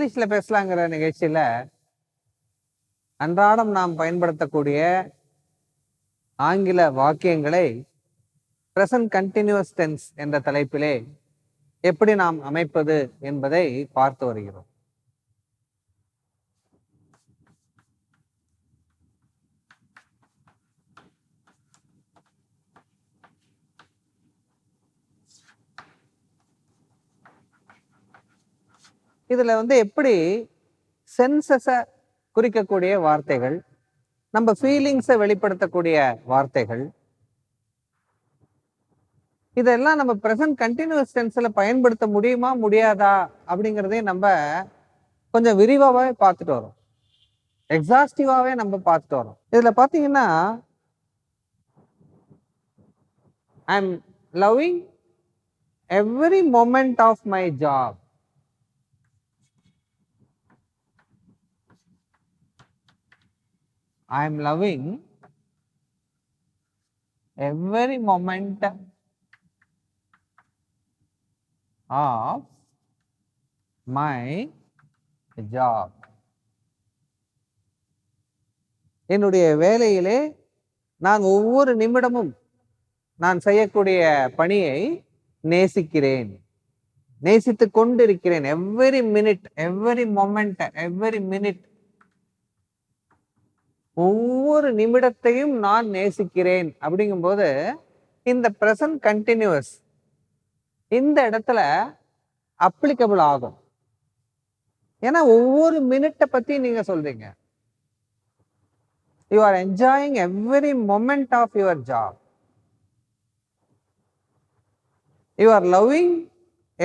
இங்கிலீஷ்ல பேசலாங்கிற நிகழ்ச்சியில அன்றாடம் நாம் பயன்படுத்தக்கூடிய ஆங்கில வாக்கியங்களை பிரசன்ட் கண்டினியூஸ் டென்ஸ் என்ற தலைப்பிலே எப்படி நாம் அமைப்பது என்பதை பார்த்து வருகிறோம். இதுல எப்படி சென்சஸை குறிக்கக்கூடிய வார்த்தைகள், நம்ம ஃபீலிங்ஸை வெளிப்படுத்தக்கூடிய வார்த்தைகள், இதெல்லாம் நம்ம பிரசன்ட் கண்டினியூஸ் டென்ஸ்ல பயன்படுத்த முடியுமா முடியாதா அப்படிங்கிறதையும் நம்ம கொஞ்சம் விரிவாவே பார்த்துட்டு வரோம், எக்ஸாஸ்டிவாவே நம்ம பார்த்துட்டு வரோம். இதுல பாத்தீங்கன்னா I am loving every moment of my job. I am loving every moment of my job. என்னுடைய வேலையிலே நான் ஒவ்வொரு நிமிடமும் நான் செய்யக்கூடிய பணியை நேசிக்கிறேன், நேசித்து கொண்டிருக்கிறேன். Every minute, every moment, every minute, ஒவ்வொரு நிமிடத்தையும் நான் நேசிக்கிறேன். அப்படிங்கும்போது இந்த பிரசன்ட் கண்டினியூஸ் இந்த இடத்துல அப்ளிகபிள் ஆகும். ஏன்னா ஒவ்வொரு மினிட்டை பத்தி நீங்க சொல்றீங்க. You are enjoying every moment of your job. You are loving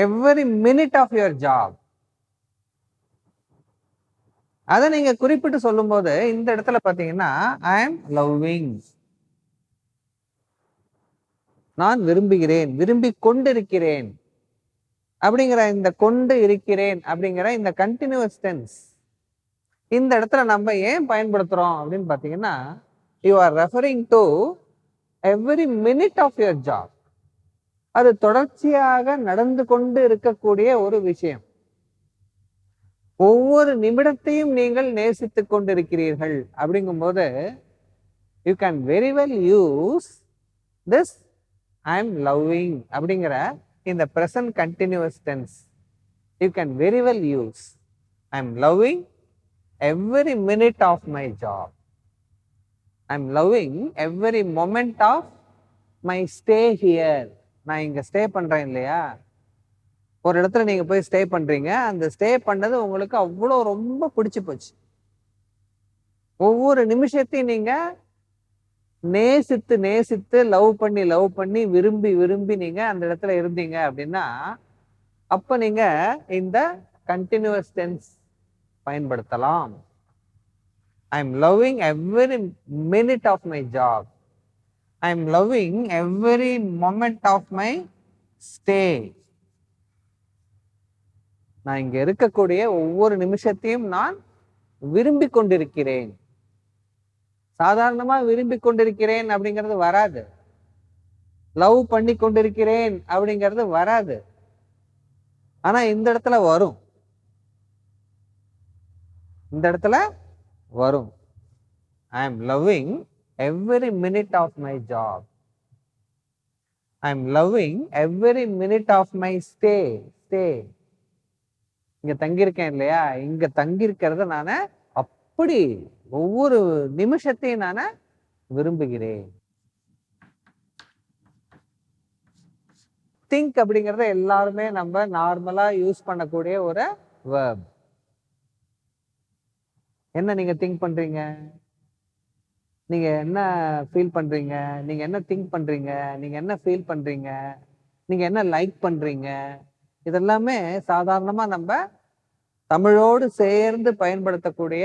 every minute of your job. அதை நீங்க குறிப்பிட்டு சொல்லும் போது இந்த இடத்துல பாத்தீங்கன்னா ஐ எம் லவ்விங், நான் விரும்புகிறேன், விரும்பி கொண்டிருக்கிறேன் அப்படிங்கிற இந்த கொண்டு இருக்கிறேன் அப்படிங்கிற இந்த கண்டினியூஸ் டென்ஸ் இந்த இடத்துல நம்ம ஏன் பயன்படுத்துறோம் அப்படின்னு பாத்தீங்கன்னா you are referring to every minute of your job. அது தொடர்ச்சியாக நடந்து கொண்டு இருக்கக்கூடிய ஒரு விஷயம். ஒவ்வொரு நிமிடத்தையும் நீங்கள் நேசித்துக் கொண்டிருக்கிறீர்கள் அப்படிங்கும்போது you can very well use this I am loving அப்படிங்கிற இந்த present continuous tense. You can very well use I am loving every minute of my job. I am loving every moment of my stay here. நான் இங்க stay பண்றேன் இல்லையா, ஒரு இடத்துல நீங்க போய் ஸ்டே பண்றீங்க, அந்த ஸ்டே பண்ணது உங்களுக்கு அவ்வளோ ரொம்ப பிடிச்சு போச்சு. ஒவ்வொரு நிமிஷத்தையும் நீங்க நேசித்து நேசித்து லவ் பண்ணி விரும்பி விரும்பி நீங்க அந்த இடத்துல இருந்தீங்க அப்படின்னா அப்ப நீங்க இந்த கண்டினியூஸ் டென்ஸ் பயன்படுத்தலாம். I am loving every minute of my job. I am loving every moment of my stay. நான் இங்க இருக்கக்கூடிய ஒவ்வொரு நிமிஷத்தையும் நான் விரும்பி கொண்டிருக்கிறேன். சாதாரணமா விரும்பி கொண்டிருக்கிறேன் அப்படிங்கிறது வராது, லவ் பண்ணி கொண்டிருக்கிறேன் அப்படிங்கிறது வராது. ஆனா இந்த இடத்துல வரும், இந்த இடத்துல வரும். I am loving every minute of my job. I am loving every minute of my stay. Stay, இங்க தங்கியிருக்கேன் இல்லையா, இங்க தங்கியிருக்கிறத நான் அப்படி ஒவ்வொரு நிமிஷத்தையும் நான் விரும்புகிறேன். திங்க் அப்படிங்கறத எல்லாருமே நம்ம நார்மலா யூஸ் பண்ணக்கூடிய ஒரு verb. என்ன நீங்க திங்க் பண்றீங்க, நீங்க என்ன ஃபீல் பண்றீங்க, நீங்க என்ன திங்க் பண்றீங்க, நீங்க என்ன ஃபீல் பண்றீங்க, நீங்க என்ன லைக் பண்றீங்க, இதெல்லாமே சாதாரணமா நம்ம தமிழோடு சேர்ந்து பயன்படுத்தக்கூடிய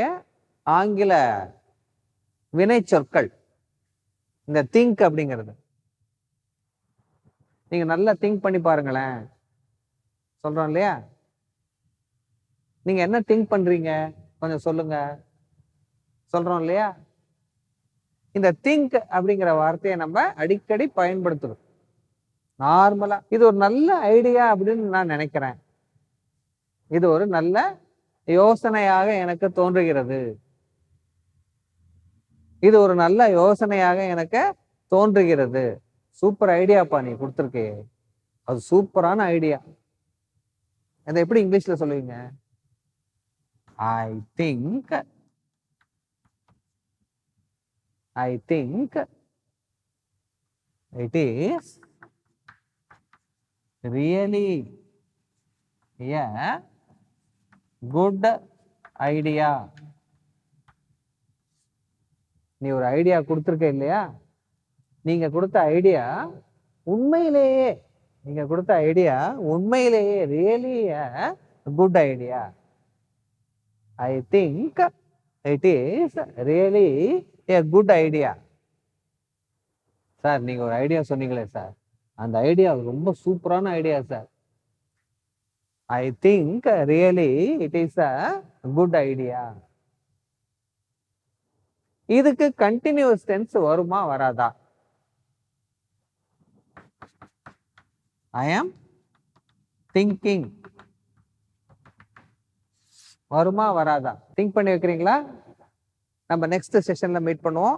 ஆங்கில வினை சொற்கள். இந்த திங்க் அப்படிங்கிறது நீங்க நல்லா திங்க் பண்ணி பாருங்களேன். சொல்றோம் இல்லையா, நீங்க என்ன திங்க் பண்றீங்க கொஞ்சம் சொல்லுங்க, சொல்றோம் இல்லையா. இந்த திங்க் அப்படிங்கிற வார்த்தையை நம்ம அடிக்கடி பயன்படுத்துறோம் நார்மலா. இது ஒரு நல்ல ஐடியா அப்படின்னு நான் நினைக்கிறேன். இது ஒரு நல்ல யோசனையாக எனக்கு தோன்றுகிறது. இது ஒரு நல்ல யோசனையாக எனக்கு தோன்றுகிறது. சூப்பர் ஐடியாப்பா நீ கொடுத்துருக்கே. அது சூப்பரான ஐடியா. அதை எப்படி இங்கிலீஷ்ல சொல்லுவீங்க? I think it is really a good idea. நீ ஒரு ஐடியா கொடுத்துருக்க இல்லையா? நீங்க கொடுத்த ஐடியா உண்மையிலேயே really good idea. I think it is really A good idea. Sir நீங்க ஒரு ஐடியா சொன்னீங்களே சார், அந்த ஐடியா ரொம்ப சூப்பரான idea sir. I think really it is a good idea. இதுக்கு கண்டினியூஸ் டென்ஸ் வருமா வராதா? ஐ ஆம் திங்கிங் வருமா வராதா? திங்க் பண்ணி வைக்கிறீங்களா? நம்ம நெக்ஸ்ட் செஷன்ல மீட் பண்ணுவோம்.